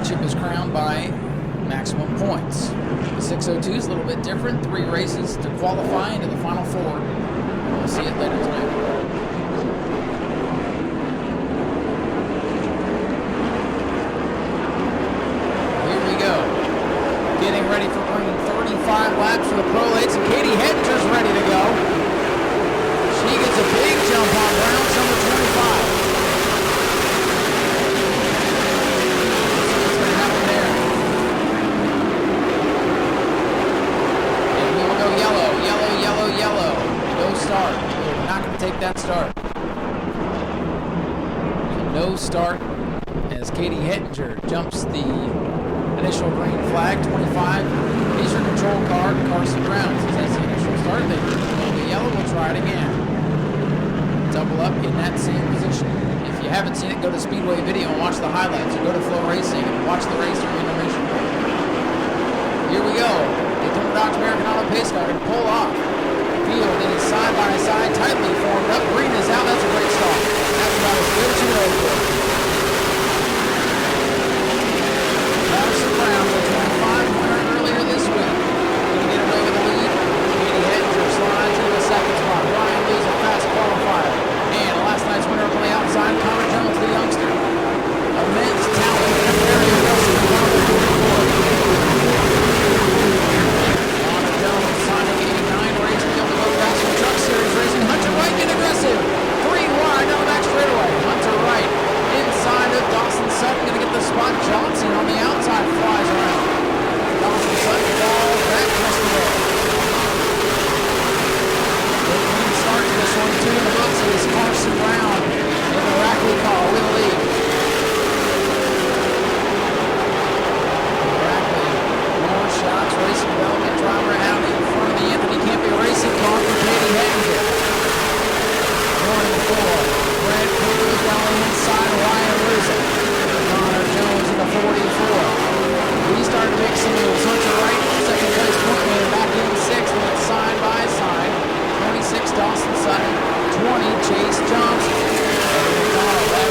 championship is crowned by maximum points. The 602 is a little bit different. 3 races to qualify into the final 4. We'll see it later tonight. Here we go. Getting ready for bringing 35 laps for the Pro Lates, and Katie Hettinger's ready to go. She gets a big jump on round number 25. Yellow. No start. We're not going to take that start. No start as Katie Hettinger jumps the initial green flag. 25. He's your control car. Carson Brown says that's the initial start. They go to yellow. We'll try it again. Double up in that same position. If you haven't seen it, go to Speedway video and watch the highlights. Or go to Flow Racing and watch the race during intermission. Here we go. The Tuebok American Auto Pace Car going to pull off. Field in side by side, tightly formed up. Green is out. That's a great start. That's about as good as you know for. Carson Brown, the 25 winner earlier this week. Going to get away with the lead. Katie Hettinger slides into the second spot. Ryan Lee's a fast qualifier. And last night's winner from the outside, Connor Jones, the youngster. Immense talent in the area. Connor Jones signing 89 race. Truck Series racing. Hunter Wright getting aggressive. 3 wide down the back straightaway. Hunter Wright inside of Dawson Sutton. Going to get the spot. Johnson on the outside flies around. Dawson Sutton falls back just the way. Good clean start to this one. 2 in the books is Carson Brown in the Rackley car with the lead. Rackley, more shots. Racing development driver out in front of the Anthony Campy racing car for Katie Hettinger. 1 and 4. Brad Cooper going inside Ryan Rizzo. Connor Jones in the 44. He started to make some moves. Hunter Wright, second place point winner, back in 6th with side by side. 26 Dawson Sutton. 20 Chase Johnson. And McDonald, that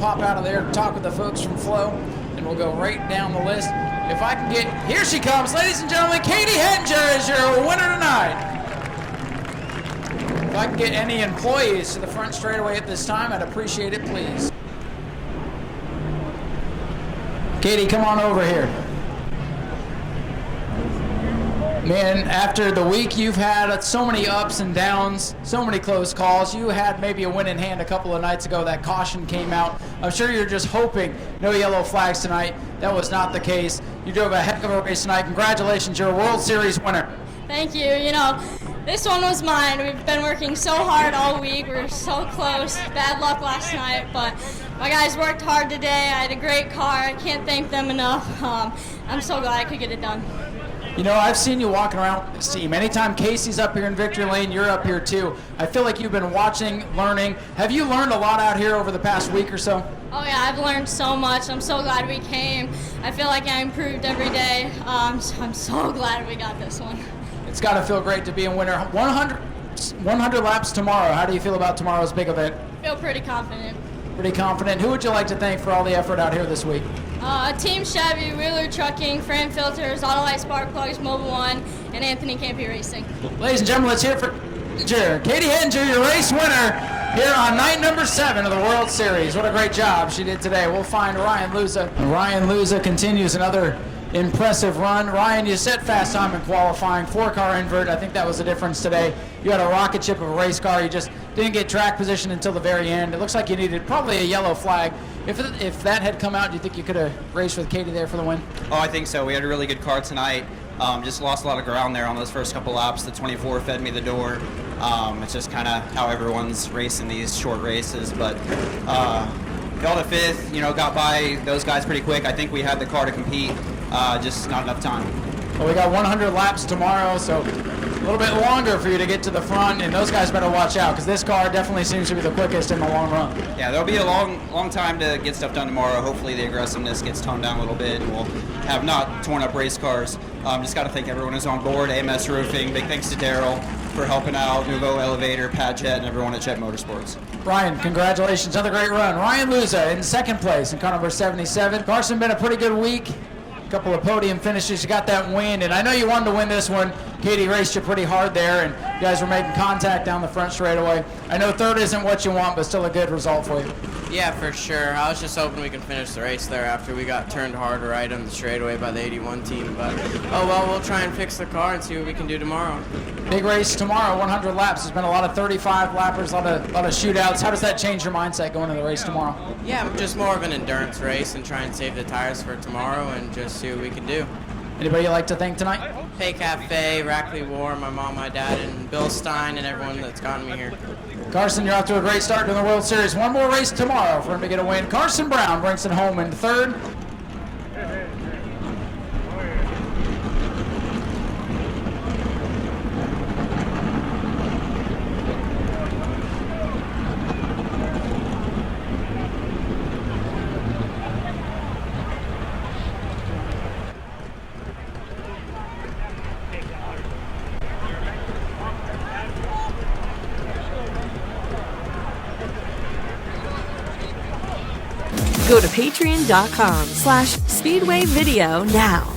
pop out of there, talk with the folks from Flow, and we'll go right down the list. If I can get, here she comes, ladies and gentlemen, Katie Hettinger is your winner tonight. If I can get any employees to the front straightaway at this time, I'd appreciate it, please. Katie, come on over here. Man, after the week you've had so many ups and downs, so many close calls, you had maybe a win in hand a couple of nights ago. That caution came out. I'm sure you're just hoping no yellow flags tonight. That was not the case. You drove a heck of a race tonight. Congratulations, you're a World Series winner. Thank you. You know, this one was mine. We've been working so hard all week. We were so close. Bad luck last night, but my guys worked hard today. I had a great car. I can't thank them enough. I'm so glad I could get it done. You know, I've seen you walking around with this team. Anytime Casey's up here in Victory Lane, you're up here too. I feel like you've been watching, learning. Have you learned a lot out here over the past week or so? Oh yeah, I've learned so much. I'm so glad we came. I feel like I improved every day. So I'm so glad we got this one. It's got to feel great to be a winner. 100 laps tomorrow. How do you feel about tomorrow's big event? I feel pretty confident. Pretty confident. Who would you like to thank for all the effort out here this week? Team Chevy, Wheeler Trucking, Frame Filters, Autolite Spark Plugs, Mobile One, and Anthony Campy Racing. Ladies and gentlemen, let's hear it for Katie Hettinger, your race winner here on night number 7 of the World Series. What a great job she did today. We'll find Ryan Luza. Ryan Luza continues another impressive run. Ryan, you set fast time in qualifying, 4-car invert. I think that was the difference today. You had a rocket ship of a race car. You just didn't get track position until the very end. It looks like you needed probably a yellow flag. If that had come out, do you think you could have raced with Katie there for the win? Oh, I think so. We had a really good car tonight. Just lost a lot of ground there on those first couple laps. The 24 fed me the door. It's just kind of how everyone's racing these short races. But held to 5th, got by those guys pretty quick. I think we had the car to compete, just not enough time. Well, we got 100 laps tomorrow, so a little bit longer for you to get to the front, and those guys better watch out because this car definitely seems to be the quickest in the long run. Yeah, there'll be a long time to get stuff done tomorrow. Hopefully the aggressiveness gets toned down a little bit, and we'll have not torn up race cars. Just got to thank everyone who's on board, AMS Roofing, big thanks to Daryl for helping out, Nuvo Elevator, Pat Jet, and everyone at Chet Motorsports. Ryan, congratulations, another great run. Ryan Luza in second place in car number 77. Carson, been a pretty good week. Couple of podium finishes, you got that win, and I know you wanted to win this one. Katie raced you pretty hard there, and you guys were making contact down the front straightaway. I know third isn't what you want, but still a good result for you. Yeah, for sure. I was just hoping we could finish the race there after we got turned hard right on the straightaway by the 81 team, but oh well, we'll try and fix the car and see what we can do tomorrow. Big race tomorrow, 100 laps. There's been a lot of 35 lappers, a lot of shootouts. How does that change your mindset going into the race tomorrow? Yeah, just more of an endurance race and try and save the tires for tomorrow and just see what we can do. Anybody you'd like to thank tonight? Pay Cafe, Rackley War, my mom, my dad, and Bill Stein, and everyone that's gotten me here. Carson, you're off to a great start in the World Series. One more race tomorrow for him to get a win. Carson Brown brings it home in third. Go to patreon.com/Speedway Video now.